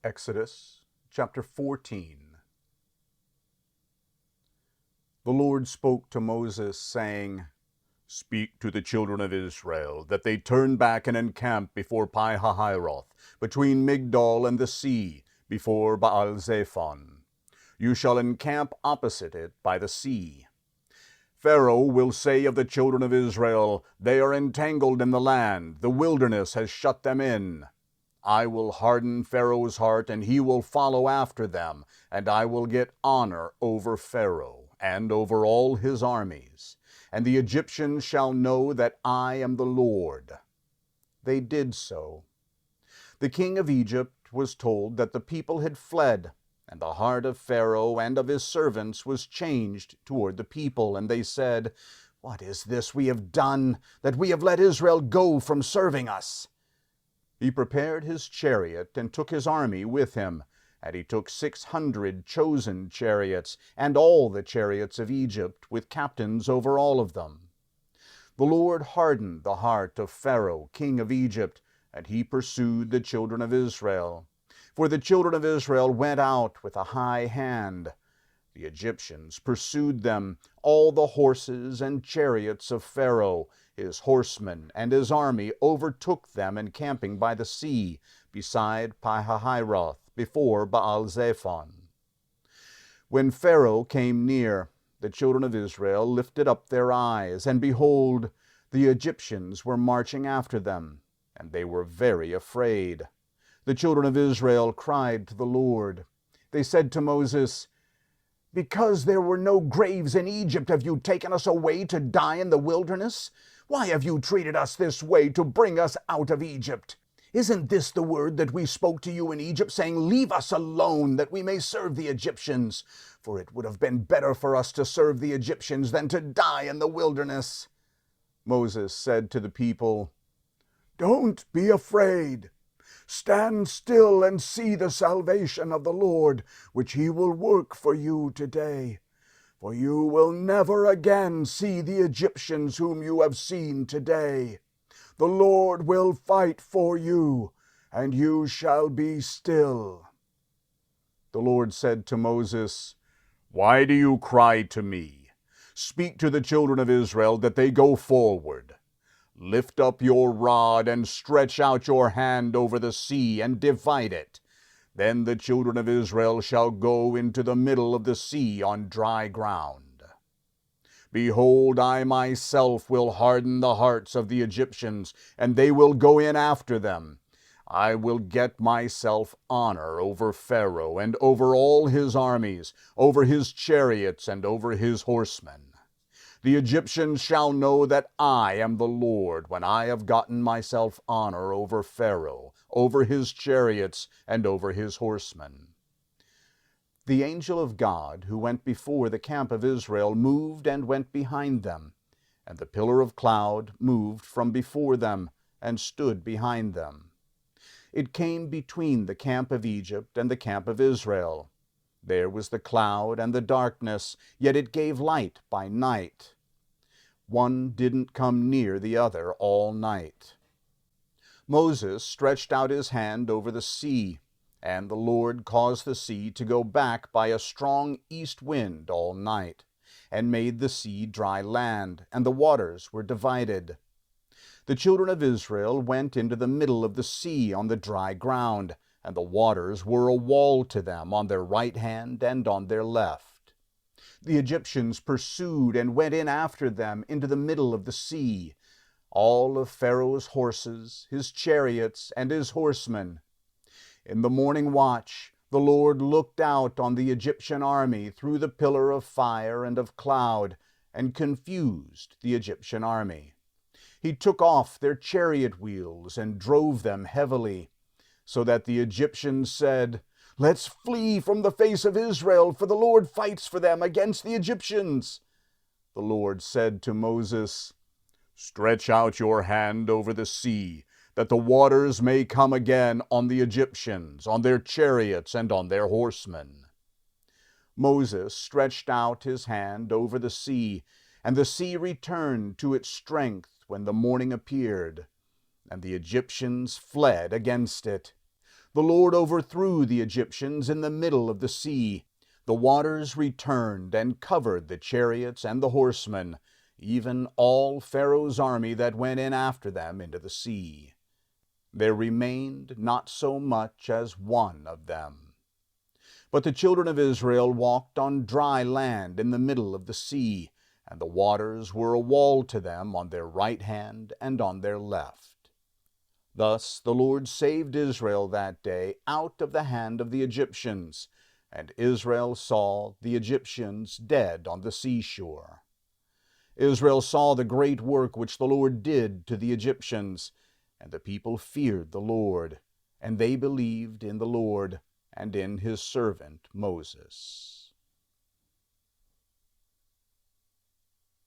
Exodus chapter 14. The Lord spoke to Moses, saying, Speak to the children of Israel, that they turn back and encamp before Pihahiroth, between Migdol and the sea, before Baal Zephon. You shall encamp opposite it by the sea. Pharaoh will say of the children of Israel, They are entangled in the land, the wilderness has shut them in. I will harden Pharaoh's heart, and he will follow after them, and I will get honor over Pharaoh, and over all his armies. And the Egyptians shall know that I am the Lord. They did so. The king of Egypt was told that the people had fled, and the heart of Pharaoh and of his servants was changed toward the people, and they said, What is this we have done, that we have let Israel go from serving us? He prepared his chariot and took his army with him, and he took 600 chosen chariots, and all the chariots of Egypt, with captains over all of them. The Lord hardened the heart of Pharaoh, king of Egypt, and he pursued the children of Israel. For the children of Israel went out with a high hand. The Egyptians pursued them, all the horses and chariots of Pharaoh. His horsemen and his army overtook them encamping by the sea, beside Pihahiroth, before Baal Zephon. When Pharaoh came near, the children of Israel lifted up their eyes, and behold, the Egyptians were marching after them, and they were very afraid. The children of Israel cried to the Lord. They said to Moses, Because there were no graves in Egypt, have you taken us away to die in the wilderness? Why have you treated us this way to bring us out of Egypt? Isn't this the word that we spoke to you in Egypt, saying, Leave us alone, that we may serve the Egyptians? For it would have been better for us to serve the Egyptians than to die in the wilderness. Moses said to the people, Don't be afraid. Stand still and see the salvation of the Lord, which he will work for you today. For you will never again see the Egyptians whom you have seen today. The Lord will fight for you, and you shall be still. The Lord said to Moses, Why do you cry to me? Speak to the children of Israel that they go forward. Lift up your rod and stretch out your hand over the sea and divide it. Then the children of Israel shall go into the middle of the sea on dry ground. Behold, I myself will harden the hearts of the Egyptians, and they will go in after them. I will get myself honor over Pharaoh and over all his armies, over his chariots and over his horsemen. The Egyptians shall know that I am the Lord, when I have gotten myself honor over Pharaoh, over his chariots, and over his horsemen. The angel of God, who went before the camp of Israel, moved and went behind them, and the pillar of cloud moved from before them, and stood behind them. It came between the camp of Egypt and the camp of Israel. There was the cloud and the darkness, yet it gave light by night. One didn't come near the other all night. Moses stretched out his hand over the sea, and the Lord caused the sea to go back by a strong east wind all night, and made the sea dry land, and the waters were divided. The children of Israel went into the middle of the sea on the dry ground, and the waters were a wall to them on their right hand and on their left. The Egyptians pursued and went in after them into the middle of the sea, all of Pharaoh's horses, his chariots, and his horsemen. In the morning watch, the Lord looked out on the Egyptian army through the pillar of fire and of cloud, and confused the Egyptian army. He took off their chariot wheels and drove them heavily, so that the Egyptians said, Let's flee from the face of Israel, for the Lord fights for them against the Egyptians. The Lord said to Moses, Stretch out your hand over the sea, that the waters may come again on the Egyptians, on their chariots, and on their horsemen. Moses stretched out his hand over the sea, and the sea returned to its strength when the morning appeared, and the Egyptians fled against it. The Lord overthrew the Egyptians in the middle of the sea. The waters returned and covered the chariots and the horsemen, even all Pharaoh's army that went in after them into the sea. There remained not so much as one of them. But the children of Israel walked on dry land in the middle of the sea, and the waters were a wall to them on their right hand and on their left. Thus the Lord saved Israel that day out of the hand of the Egyptians, and Israel saw the Egyptians dead on the seashore. Israel saw the great work which the Lord did to the Egyptians, and the people feared the Lord, and they believed in the Lord and in his servant Moses.